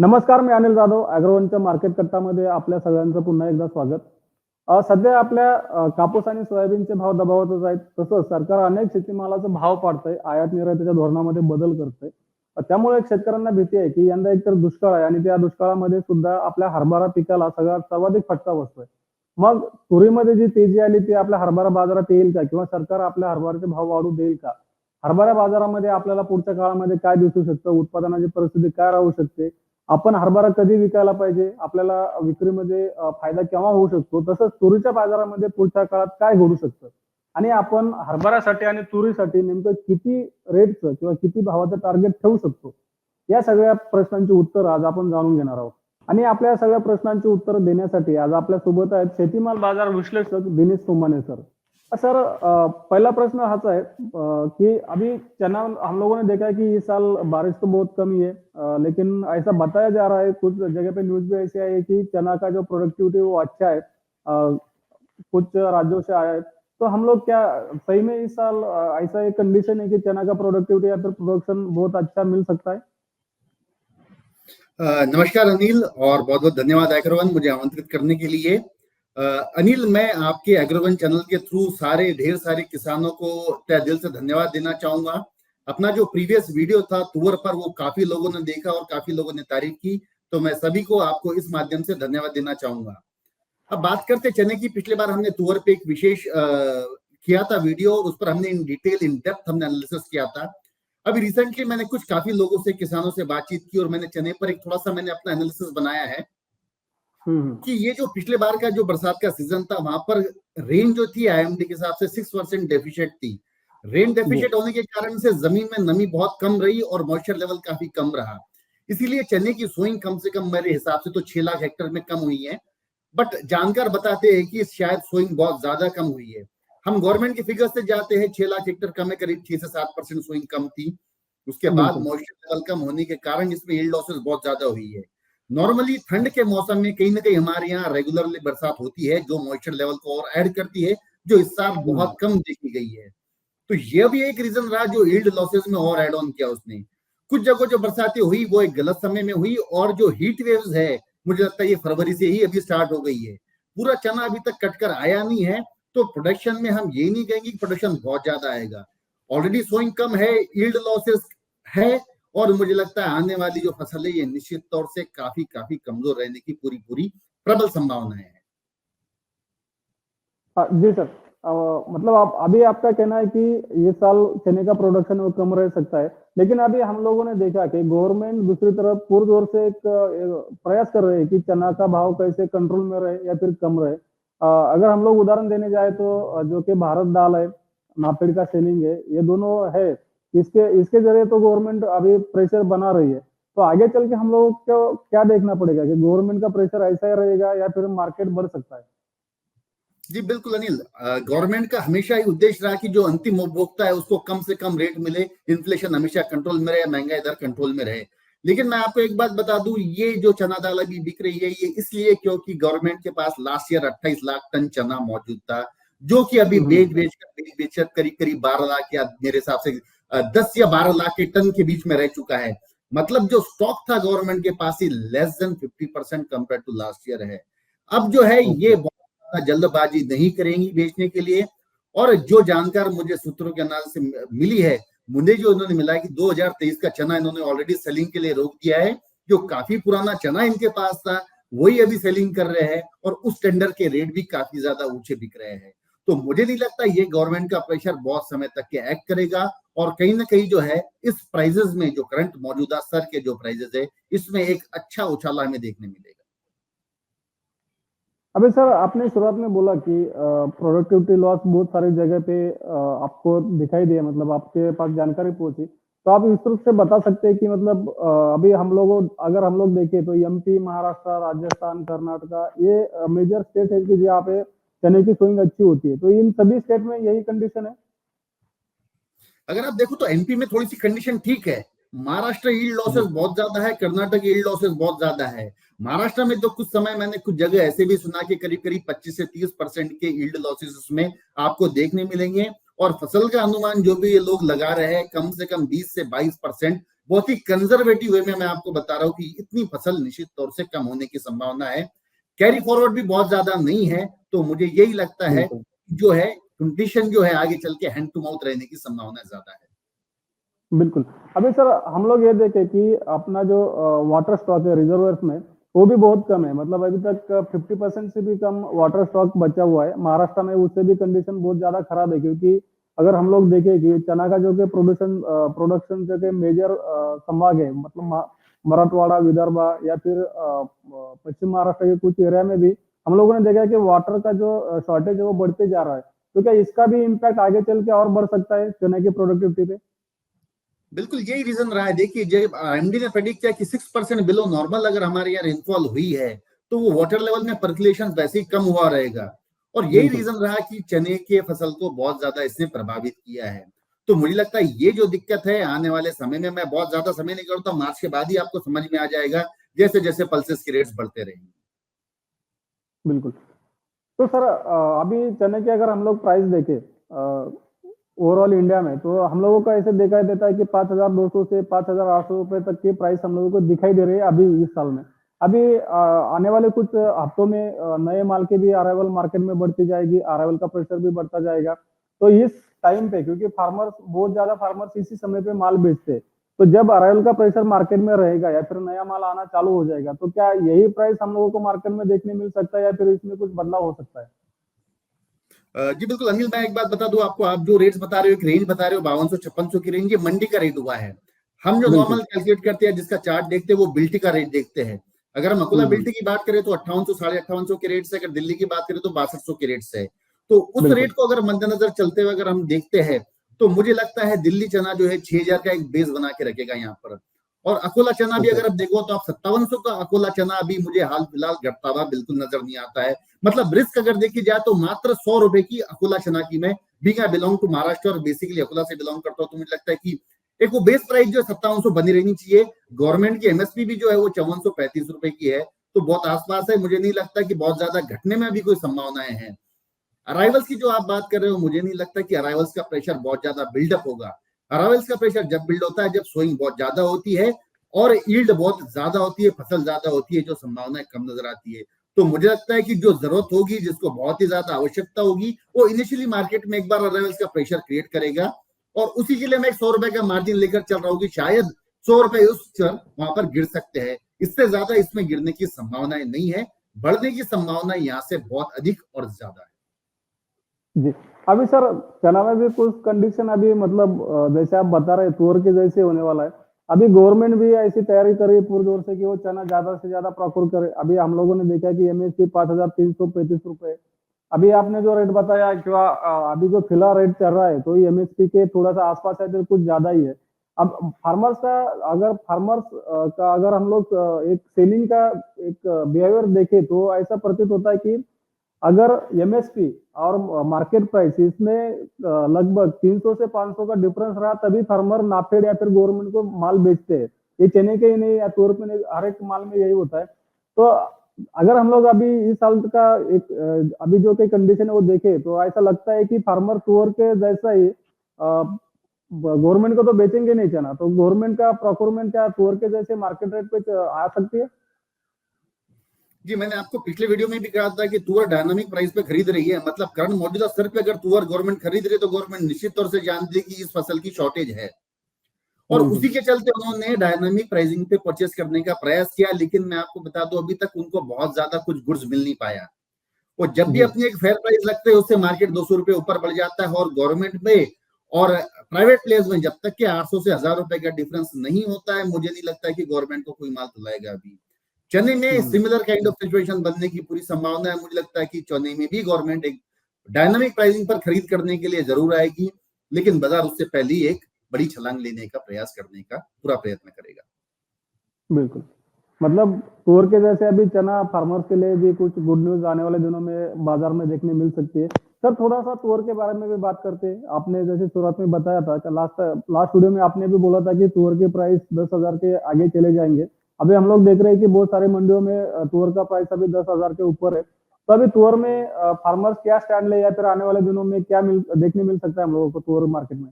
नमस्कार, मी अनिल जाधव. अॅग्रोवनच्या मार्केट कट्टामध्ये आपल्या सगळ्यांचं पुन्हा एकदा स्वागत. सध्या आपल्या कापूस आणि सोयाबीनचे भाव दबावातच आहेत. तसंच सरकार अनेक शेतीमालाचा भाव पाडतंय. आयात निर्यातीच्या धोरणामध्ये बदल करतंय. त्यामुळे एक शेतकऱ्यांना भीती आहे, की यंदा एकतर दुष्काळ आहे आणि त्या दुष्काळामध्ये सुद्धा आपल्या हरभरा पिकाला सर्वाधिक फटका बसतोय. मग तुरीमध्ये जी तेजी आली ती आपल्या हरभरा बाजारात येईल का? किंवा सरकार आपल्या हरभऱ्याचे भाव वाढू देईल का? हरभरा बाजारामध्ये आपल्याला पुढच्या काळामध्ये काय दिसू शकतं? उत्पादनाची परिस्थिती काय राहू शकते? आपण हरभरा कधी विकायला पाहिजे? आपल्याला विक्रीमध्ये फायदा केव्हा होऊ शकतो? तसंच तुरीच्या बाजारामध्ये पुढच्या काळात काय घडू शकतं? आणि आपण हरभऱ्यासाठी आणि तुरीसाठी नेमकं किती रेटचं किंवा किती भावाचं टार्गेट ठेवू शकतो? या सगळ्या प्रश्नांची उत्तरं आज आपण जाणून घेणार आहोत. आणि आपल्या सगळ्या प्रश्नांची उत्तरं देण्यासाठी आज आपल्यासोबत आहेत शेतीमाल बाजार विश्लेषक दिनेश सोमाने सर. सर, पहला प्रश्न हाच है कि अभी चना हम लोगों ने देखा है कि इस साल बारिश तो बहुत कम ही है, लेकिन ऐसा बताया जा रहा है, कुछ जगह पे न्यूज़ भी ऐसी आई है कि चना का जो प्रोडक्टिविटी वो अच्छा है, कुछ राज्यों से आया है। तो हम लोग क्या सही में इस साल ऐसा एक कंडीशन है कि चना का प्रोडक्टिविटी या फिर प्रोडक्शन बहुत अच्छा मिल सकता है? नमस्कार अनिल, और बहुत बहुत धन्यवाद एग्रोवन मुझे आमंत्रित करने के लिए। अनिल, मैं आपके एग्रोवन चैनल के थ्रू ढेर सारे किसानों को तहे दिल से धन्यवाद देना चाहूंगा। अपना जो प्रीवियस वीडियो था तुअर पर, वो काफी लोगों ने देखा और काफी लोगों ने तारीफ की, तो मैं सभी को आपको इस माध्यम से धन्यवाद देना चाहूंगा। अब बात करते चने की। पिछले बार हमने तुअर पे एक विशेष किया था वीडियो, उस पर हमने इन डिटेल इन डेप्थ हमने एनालिसिस किया था। अभी रिसेंटली मैंने कुछ काफी लोगों से, किसानों से बातचीत की और मैंने चने पर एक थोड़ा सा मैंने अपना एनालिसिस बनाया है कि ये जो पिछले बार का जो बरसात का सीजन था, वहां पर रेन जो थी आईएमडी के हिसाब से 6% डेफिशिएट थी। रेन डेफिशिएट होने के कारण से जमीन में नमी बहुत कम रही और मॉइस्चर लेवल काफी कम रहा। इसीलिए चने की सोइंग कम से कम मेरे हिसाब से तो 6 लाख हेक्टेयर में कम हुई है। बट जानकार बताते हैं कि शायद सोइंग बहुत ज्यादा कम हुई है। हम गवर्नमेंट के फिगर से जाते हैं, 6 लाख हेक्टेयर कम है, करीब 6 से 7% सोइंग कम थी। उसके बाद मॉइस्चर लेवल कम होने के कारण इसमें यील्ड लॉसेस बहुत ज्यादा हुई है। नॉर्मली ठंड के मौसम में कहीं ना कहीं हमारे यहाँ रेगुलरली बरसात होती है, जो मॉइस्चर लेवल को और ऐड करती है, जो इस साल बहुत कम देखी गई है। तो यह भी एक रीजन रहा जो यील्ड लॉसेस में और ऐड ऑन किया उसने। कुछ जगह जो बरसातें हुई वो एक गलत समय में हुई, और जो हीट वेव्स है मुझे लगता है ये फरवरी से ही अभी स्टार्ट हो गई है। पूरा चना अभी तक कटकर आया नहीं है, तो प्रोडक्शन में हम ये नहीं कहेंगे कि प्रोडक्शन बहुत ज्यादा आएगा। ऑलरेडी सोइंग कम है, यील्ड लॉसेस है, और मुझे लगता है आने वाली जो फसल है ये निश्चित तौर से काफी काफी कमजोर रहने की पूरी प्रबल संभावनाएं हैं। जी सर, मतलब आप अभी आपका कहना है कि ये साल चने का प्रोडक्शन वो कम रह सकता है, लेकिन अभी हम लोगों ने देखा कि गवर्नमेंट दूसरी तरफ पुरजोर से एक प्रयास कर रहे हैं कि चना का भाव कैसे कंट्रोल में रहे या फिर कम रहे। अगर हम लोग उदाहरण देने जाए तो जो कि भारत दाल है, नाफेड का सेलिंग है, ये दोनों है, इसके इसके जरिए तो गवर्नमेंट अभी प्रेशर बना रही है। तो आगे चल के हम लोग को क्या देखना पड़ेगा कि गवर्नमेंट का प्रेशर ऐसा ही रहेगा या फिर मार्केट बढ़ सकता है? जी बिल्कुल अनिल, गवर्नमेंट का हमेशा ही उद्देश्य रहा कि जो अंतिम उपभोक्ता है उसको कम से कम रेट मिले, इन्फ्लेशन हमेशा कंट्रोल में रहे, महंगाई दर कंट्रोल में रहे। लेकिन मैं आपको एक बात बता दूं, ये जो चना दाल अभी बिक रही है ये इसलिए क्योंकि गवर्नमेंट के पास लास्ट ईयर 28 लाख टन चना मौजूद था, जो कि अभी बेच करीब करीब 12 लाख या मेरे हिसाब से 10 या 12 लाख के टन के बीच में रह चुका है। मतलब जो स्टॉक था गवर्नमेंट के पास ही less than 50% compare to last year है। अब जो है ये जल्दबाजी नहीं करेंगी बेचने के लिए। और जो जानकार मुझे सूत्रों के नाम से मिली है, मुझे जो इन्होंने मिला है कि 2023 का चना इन्होंने ऑलरेडी सेलिंग के लिए रोक दिया है। जो काफी पुराना चना इनके पास था वही अभी सेलिंग कर रहे हैं, और उस टेंडर के रेट भी काफी ज्यादा ऊंचे बिक रहे हैं। तो मुझे नहीं लगता ये गवर्नमेंट का प्रेशर बहुत समय तक के एक्ट करेगा, और कहीं ना कहीं जो है इस प्राइजेस में जो करंट मौजूदा स्तर के जो प्राइजेस है इसमें एक अच्छा उछाला हमें देखने मिलेगा। अभी सर, आपने शुरुआत में बोला कि प्रोडक्टिविटी लॉस बहुत सारी जगह पे आपको दिखाई दिया, मतलब आपके पास जानकारी पहुंची। तो आप इस रूप से बता सकते हैं कि मतलब अभी अगर हम लोग देखें तो एमपी, महाराष्ट्र, राजस्थान, कर्नाटका, ये मेजर स्टेट है कि जहाँ पे चने की सोइंग अच्छी होती है। तो इन सभी स्टेट में यही कंडीशन है? अगर आप देखो तो एमपी में थोड़ी सी कंडीशन ठीक है। महाराष्ट्र यील्ड लॉसेस बहुत ज्यादा है, कर्नाटक यील्ड लॉसेस बहुत ज्यादा है। महाराष्ट्र में तो कुछ समय मैंने कुछ जगह ऐसे भी सुना कि करीब करीब 25 से 30% के यील्ड लॉसेस उसमें आपको देखने मिलेंगे। और फसल का अनुमान जो भी ये लोग लगा रहे हैं कम से कम 20 से 22% बहुत ही कंजर्वेटिव वे में मैं आपको बता रहा हूँ कि इतनी फसल निश्चित तौर से कम होने की संभावना है। कैरी फॉरवर्ड भी बहुत ज्यादा नहीं है, तो मुझे यही लगता है बिल्कुल जो है कंडीशन जो है आगे चल के हैंड टू माउथ रहने की संभावना ज्यादा है। बिल्कुल। अभी सर हम लोग ये देखें कि अपना जो वाटर स्टॉक है रिजर्वायर्स में, वो भी बहुत कम है। मतलब अभी तक 50% से भी कम वाटर स्टॉक बचा हुआ है। महाराष्ट्र में उससे भी कंडीशन बहुत ज़्यादा खराब है, क्योंकि अगर हम लोग देखें कि चना का जो कि प्रोडक्शन जो कि मेजर संभाग है, मतलब मराठवाड़ा, विदर्भ या फिर पश्चिम महाराष्ट्र के कुछ एरिया में भी हम लोगों ने देखा कि वाटर का जो शॉर्टेज है वो बढ़ते जा रहा है। तो क्या इसका भी इम्पैक्ट आगे चल के और बढ़ सकता है चने की प्रोडक्टिविटी पे? बिल्कुल यही रीजन रहा है। देखिए, जब एमडी ने प्रेडिक्ट किया कि 6% बिलो नॉर्मल अगर हमारे यहाँ रेनफॉल हुई है, तो वो वाटर लेवल में पर्कुलेशन वैसे ही कम हुआ रहेगा। और यही बिल्कुल। रीजन रहा कि चने के फसल को बहुत ज्यादा इसने प्रभावित किया है। तो मुझे लगता है ये जो दिक्कत है आने वाले समय में, मैं बहुत ज्यादा समय नहीं करता, मार्च के बाद ही आपको समझ में आ जाएगा, जैसे जैसे पल्सेस के रेट्स बढ़ते रहेंगे। बिल्कुल। तो सर अभी चने की अगर हम लोग प्राइस देखें ओवरऑल इंडिया में, तो हम लोगों का ऐसे देखा देता है कि 5,200 से 5,800 रुपए तक की प्राइस हम लोगों को दिखाई दे रही है अभी इस साल में। अभी आने वाले कुछ हफ्तों में नए माल की भी अराइवल मार्केट में बढ़ती जाएगी, अराइवल का प्रेशर भी बढ़ता जाएगा। तो इस टाइम पे, क्योंकि फार्मर्स बहुत ज्यादा फार्मर्स इसी समय पे माल बेचते हैं, तो जब अराइवल का प्रेशर मार्केट में रहेगा या फिर नया माल आना चालू हो जाएगा, तो क्या यही प्राइस हम लोगों को मार्केट में देखने मिल सकता है या फिर इसमें कुछ बदलाव हो सकता है? जी बिल्कुल अनिल, मैं एक बात बता दूं आपको, आप जो रेट्स बता रहे हो, एक रेंज बता रहे हो 5200-5600 की रेंज, ये मंडी का रेट हुआ है। हम जो बिल्कुल। नॉर्मल कैलकुलेट करते हैं, जिसका चार्ट देखते हैं, वो बिल्टी का रेट देखते हैं। अगर हम अकोला हम्म। बिल्टी की बात करें तो 5800 5850 के रेट से, अगर दिल्ली की बात करें तो 6200 के रेट से। तो उस बिल्कुल। रेट को अगर मद्देनजर चलते हुए अगर हम देखते हैं, तो मुझे लगता है दिल्ली चना जो है 6000 का एक बेस बना के रखेगा यहाँ पर। और अकोला चना भी ओके। अगर आप देखो तो आप 5700 का अकोला चना अभी मुझे हाल फिलहाल घटता हुआ बिल्कुल नजर नहीं आता है। मतलब रिस्क अगर देखी जाए तो मात्र 100 रुपए की अकोला चना की, मैं being I belong to Maharashtra और बेसिकली अकोला से बिलोंग करता हूँ, तो मुझे लगता है कि एक वो बेस प्राइस जो 5700 बनी रहनी चाहिए। गवर्नमेंट की एमएसपी भी जो है वो 5435 रुपए की है, तो बहुत आसपास है। मुझे नहीं लगता कि बहुत ज्यादा घटने में अभी कोई संभावनाएं हैं। अराइवल्स की जो आप बात कर रहे हो, मुझे नहीं लगता कि अराइवल्स का प्रेशर बहुत ज्यादा बिल्डअप होगा। अराइवल्स का प्रेशर जब बिल्ड होता है जब सोइंग बहुत ज्यादा होती है और यील्ड बहुत ज्यादा होती है, फसल ज्यादा होती है, जो संभावनाएं कम नजर आती है। तो मुझे लगता है कि जो जरूरत होगी, जिसको बहुत ही ज्यादा आवश्यकता होगी, वो इनिशियली मार्केट में एक बार अराइवल्स का प्रेशर क्रिएट करेगा। और उसी के लिए मैं 100 रुपए का मार्जिन लेकर चल रहा हूँ कि शायद 100 रुपए उस क्षण वहां पर गिर सकते हैं। इससे ज्यादा इसमें गिरने की संभावनाएं नहीं है, बढ़ने की संभावना यहाँ से बहुत अधिक और ज्यादा है। जी। अभी सर चना में भी कुछ कंडीशन अभी मतलब जैसे आप बता रहे तुअर के जैसे होने वाला है। अभी गवर्नमेंट भी ऐसी तैयारी कर रही है पूरे जोर से कि वो चना ज्यादा से ज्यादा प्रोक्योर करे। अभी हम लोगों ने देखा कि एमएसपी 5,335 रुपए। अभी आपने जो रेट बताया कि अभी जो फिलहाल रेट चल रहा है, तो एमएसपी के थोड़ा सा आसपास है तो कुछ ज्यादा ही है। अब फार्मर्स का, अगर फार्मर्स का अगर हम लोग एक सेलिंग का एक बिहेवियर देखें, तो ऐसा प्रतीत होता है कि अगर एमएसपी और मार्केट प्राइस इसमें लगभग 300 से 500 का डिफरेंस रहा, तभी फार्मर नाफेड या फिर गवर्नमेंट को माल बेचते हैं। ये चने के ही नहीं या तूर पे नहीं, हर एक माल में यही होता है। तो अगर हम लोग अभी इस साल का एक अभी जो की कंडीशन है वो देखें, तो ऐसा लगता है कि फार्मर तूर के जैसा ही गवर्नमेंट को तो बेचेंगे नहीं चना, तो गवर्नमेंट का प्रोक्योरमेंट क्या तूर के जैसे मार्केट रेट पे आ सकती है? जी, मैंने आपको पिछले वीडियो में भी कहा था कि तुअर डायनामिक प्राइस पे खरीद रही है। मतलब करंट मौजूदा स्तर पे अगर तुअर गवर्नमेंट खरीद रही है, तो गवर्नमेंट निश्चित तौर से जानती है कि इस फसल की शॉर्टेज है, और हम्म। उसी के चलते उन्होंने डायनामिक प्राइसिंग पे परचेस करने का प्रयास किया। लेकिन मैं आपको बता दूं, अभी तक उनको बहुत ज्यादा कुछ गुड्स मिल नहीं पाया। वो जब भी जी। अपनी एक फेयर प्राइस लगते हैं, उससे मार्केट 200 रुपए ऊपर बढ़ जाता है। और गवर्नमेंट में और प्राइवेट प्लेयर्स में जब तक के 800 से 1000 रुपए का डिफरेंस नहीं होता है, मुझे नहीं लगता है कि गवर्नमेंट को कोई माल दिलाएगा। अभी चेन्नई में हम्म। सिमिलर काइंड ऑफ सिचुएशन बनने की पूरी संभावना है। मुझे लगता है कि चेन्नई में भी गवर्नमेंट एक डायनामिक प्राइसिंग पर खरीद करने के लिए जरूर आएगी, लेकिन बाजार उससे पहले ही एक बड़ी छलांग लेने का प्रयास करने का पूरा प्रयत्न करेगा। बिल्कुल। मतलब तुअर के जैसे अभी चना फार्मर्स के लिए भी कुछ गुड न्यूज आने वाले दिनों में बाजार में देखने मिल सकती है। सर थोड़ा सा तुअर के बारे में भी बात करते हैं। आपने जैसे शुरुआत में बताया था कि लास्ट लास्ट वीडियो में आपने भी बोला था कि तुअर के प्राइस 10,000 के आगे चले जाएंगे। अभी हम लोग देख रहे हैं कि बहुत सारी मंडियों में तुअर का प्राइस अभी 10,000 के ऊपर है। तो अभी तुअर में फार्मर्स क्या स्टैंड ले, या फिर आने वाले दिनों में क्या देखने मिल सकता है हम लोगों को तुअर मार्केट में?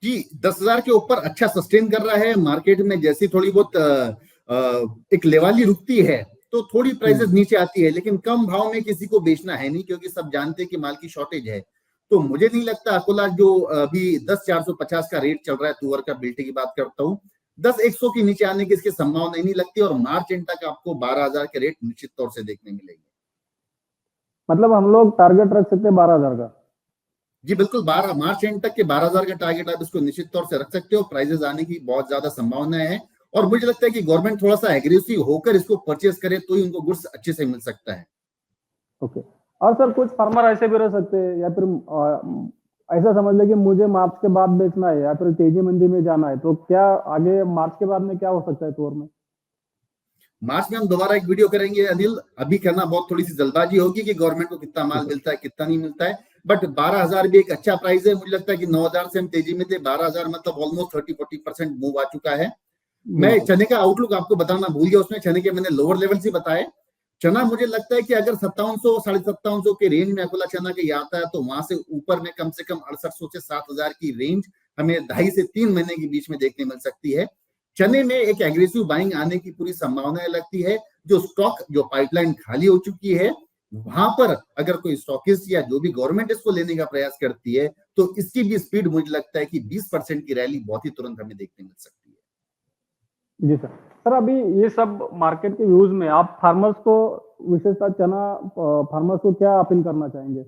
जी 10,000 के ऊपर अच्छा सस्टेन कर रहा है मार्केट में। जैसी थोड़ी बहुत एक लेवाली रुकती है तो थोड़ी प्राइसेस नीचे आती है, लेकिन कम भाव में किसी को बेचना है नहीं, क्योंकि सब जानते हैं कि माल की शॉर्टेज है। तो मुझे नहीं लगता अकोला जो अभी 10,450 का रेट चल रहा है तुअर का, बिल्टे की बात करता हूँ, 10,100 के नीचे आने की इसकी संभावना नहीं लगती, और मार्च एंड तक आपको 12,000 के रेट निश्चित तौर से देखने मिलेंगे। मतलब हम लोग टारगेट रख सकते हैं 12,000 का? जी बिल्कुल, 12 मार्च एंड तक के 12,000 का टारगेट आप इसको निश्चित तौर से रख सकते हो। प्राइजेस आने की बहुत ज्यादा संभावना है, और मुझे लगता है कि गवर्नमेंट थोड़ा सा एग्रेसिव होकर इसको परचेस करे तो ही उनको गुड्स अच्छे से मिल सकता है। ओके। और सर कुछ फार्मर ऐसे भी रह सकते हैं, या फिर ऐसा समझ ले कि मुझे मार्च के बाद बेचना है या फिर तेजी मंदी में जाना है, तो क्या आगे मार्च के बाद में क्या हो सकता है तुअर में? मार्च में हम दोबारा एक वीडियो करेंगे अनिल। अभी करना बहुत थोड़ी सी जल्दबाजी होगी कि गवर्नमेंट को कितना माल मिलता है कितना नहीं मिलता है, बट 12,000 भी एक अच्छा प्राइस है। मुझे लगता है कि 9,000 से हम तेजी में थे, 12,000 मतलब ऑलमोस्ट 30-40% मूव आ चुका है। मैं चने का आउटलुक आपको बताना भूल गया, उसमें चने के मैंने लोअर लेवल से बताए। चना मुझे लगता है कि अगर 5700 5750 के रेंज में अकोला चना के आता है, तो वहां से ऊपर में कम से कम 6800 से 7,000 की रेंज हमें 2.5 से 3 महीने के बीच में देखने मिल सकती है। चने में एक एग्रेसिव बाइंग आने की पूरी संभावना लगती है। जो स्टॉक जो पाइपलाइन खाली हो चुकी है, वहां पर अगर कोई स्टॉकिस्ट या जो भी गवर्नमेंट इसको लेने का प्रयास करती है, तो इसकी भी स्पीड मुझे लगता है कि 20% की रैली बहुत ही तुरंत हमें देखने मिल सकती है। जी सर। सर अभी ये सब मार्केट के व्यूज में आप फार्मर्स को, विशेषतः चना फार्मर्स को क्या अपील करना चाहेंगे?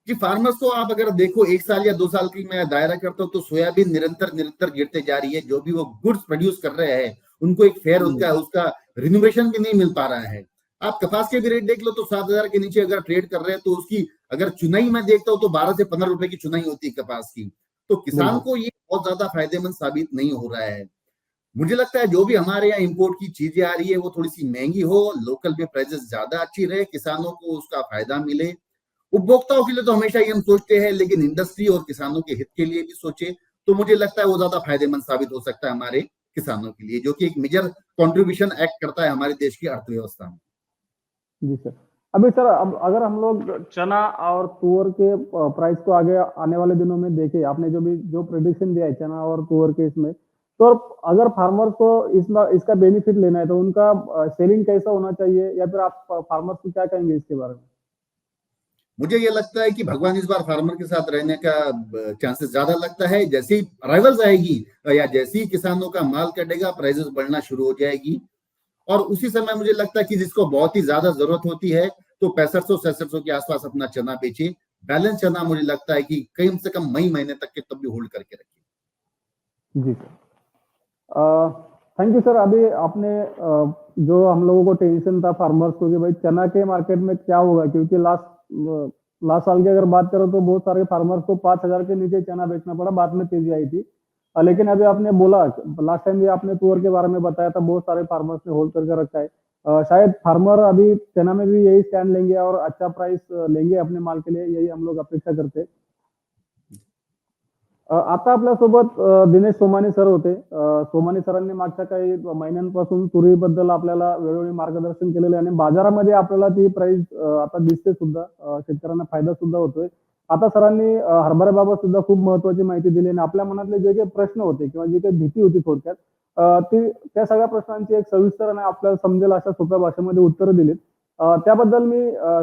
जी फार्मर्स को आप अगर देखो 1 साल या 2 साल की मैं दायरा करता हूँ, तो सोयाबीन निरंतर निरंतर गिरते जा रही है। जो भी वो गुड्स प्रोड्यूस कर रहे हैं, उनको एक फेयर उनका उसका रिनोवेशन भी नहीं मिल पा रहा है। आप कपास के भी रेट देख लो तो 7,000 के नीचे अगर ट्रेड कर रहे हैं, तो उसकी अगर चुनाई मैं देखता हूँ तो 12 से 15 रुपए की चुनाई होती है कपास की। तो किसान को ये बहुत ज्यादा फायदेमंद साबित नहीं हो रहा है। मुझे लगता है जो भी हमारे यहाँ इंपोर्ट की चीजें आ रही है वो थोड़ी सी महंगी हो, लोकल पे प्राइसेस ज्यादा अच्छी रहे, किसानों को उसका फायदा मिले। उपभोक्ताओं के लिए तो हमेशा ही हम सोचते हैं, लेकिन इंडस्ट्री और किसानों के हित के लिए भी सोचे तो मुझे लगता है वो ज्यादा फायदेमंद साबित हो सकता है हमारे किसानों के लिए, जो कि एक मेजर कंट्रीब्यूशन एक्ट करता है हमारे देश की अर्थव्यवस्था में। जी सर। अभी सर अब अगर हम लोग चना और तुअर के प्राइस को आगे आने वाले दिनों में देखें, आपने जो प्रेडिक्शन दिया है चना और तुअर के इसमें, तो अगर फार्मर्स को इसका बेनिफिट लेना है तो उनका सेलिंग कैसा होना चाहिए, या फिर आप फार्मर्स को क्या कहेंगे इसके बारे में? मुझे ये लगता है कि भगवान इस बार फार्मर के साथ रहने का चांसेस ज्यादा लगता है। जैसे ही अराइवल्स आएगी या जैसे ही किसानों का माल कटेगा, प्राइसेस बढ़ना शुरू हो जाएगी, और उसी समय मुझे लगता है कि जिसको बहुत ही ज्यादा जरूरत होती है, तो 6500-6600 के आसपास अपना चना बेचे। बैलेंस चना मुझे लगता है कि कम से कम मई महीने तक के तब भी होल्ड करके रखिए। जी सर। Thank you sir. अभी आपने जो हम लोगों को टेंशन था फार्मर्स को कि भाई चना के मार्केट में क्या होगा, क्योंकि लास्ट साल की अगर बात करो तो बहुत सारे फार्मर्स को 5,000 के नीचे चना बेचना पड़ा, बाद में तेजी आई थी। लेकिन अभी आपने बोला, लास्ट टाइम भी आपने तुअर के बारे में बताया था, बहुत सारे फार्मर्स ने होल्ड करके रखा है। शायद फार्मर अभी चना में भी यही स्टैंड लेंगे और अच्छा प्राइस लेंगे अपने माल के लिए, यही हम लोग अपेक्षा करते हैं। आता आपल्यासोबत दिनेश सोमानी सर होते. सोमानी सरांनी मागच्या काही महिन्यांपासून तुरीबद्दल आपल्याला वेळोवेळी मार्गदर्शन केलेलं आहे आणि बाजारामध्ये आपल्याला ती प्राइस आता दिसते सुद्धा. शेतकऱ्यांना फायदा सुद्धा होतोय. आता सरांनी हरभऱ्याबाबत सुद्धा खूप महत्त्वाची माहिती दिली आणि आपल्या मनातले जे काही प्रश्न होते किंवा जी काही भीती होती थोडक्यात, त्या सगळ्या प्रश्नांची एक सविस्तर आणि आपल्याला समजेल अशा सोप्या भाषेमध्ये उत्तरं दिलीत. त्याबद्दल मी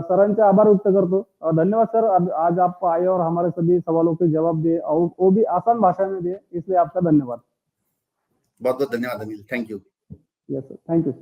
सरांचे आभार व्यक्त करतो. धन्यवाद सर, आज आप आए और हमारे सभी सवालों के जवाब दिए और वो भी आसान भाषा में दिए, इसलिए आपका धन्यवाद. बहुत बहुत धन्यवाद Anil, thank you. Yes sir, thank you.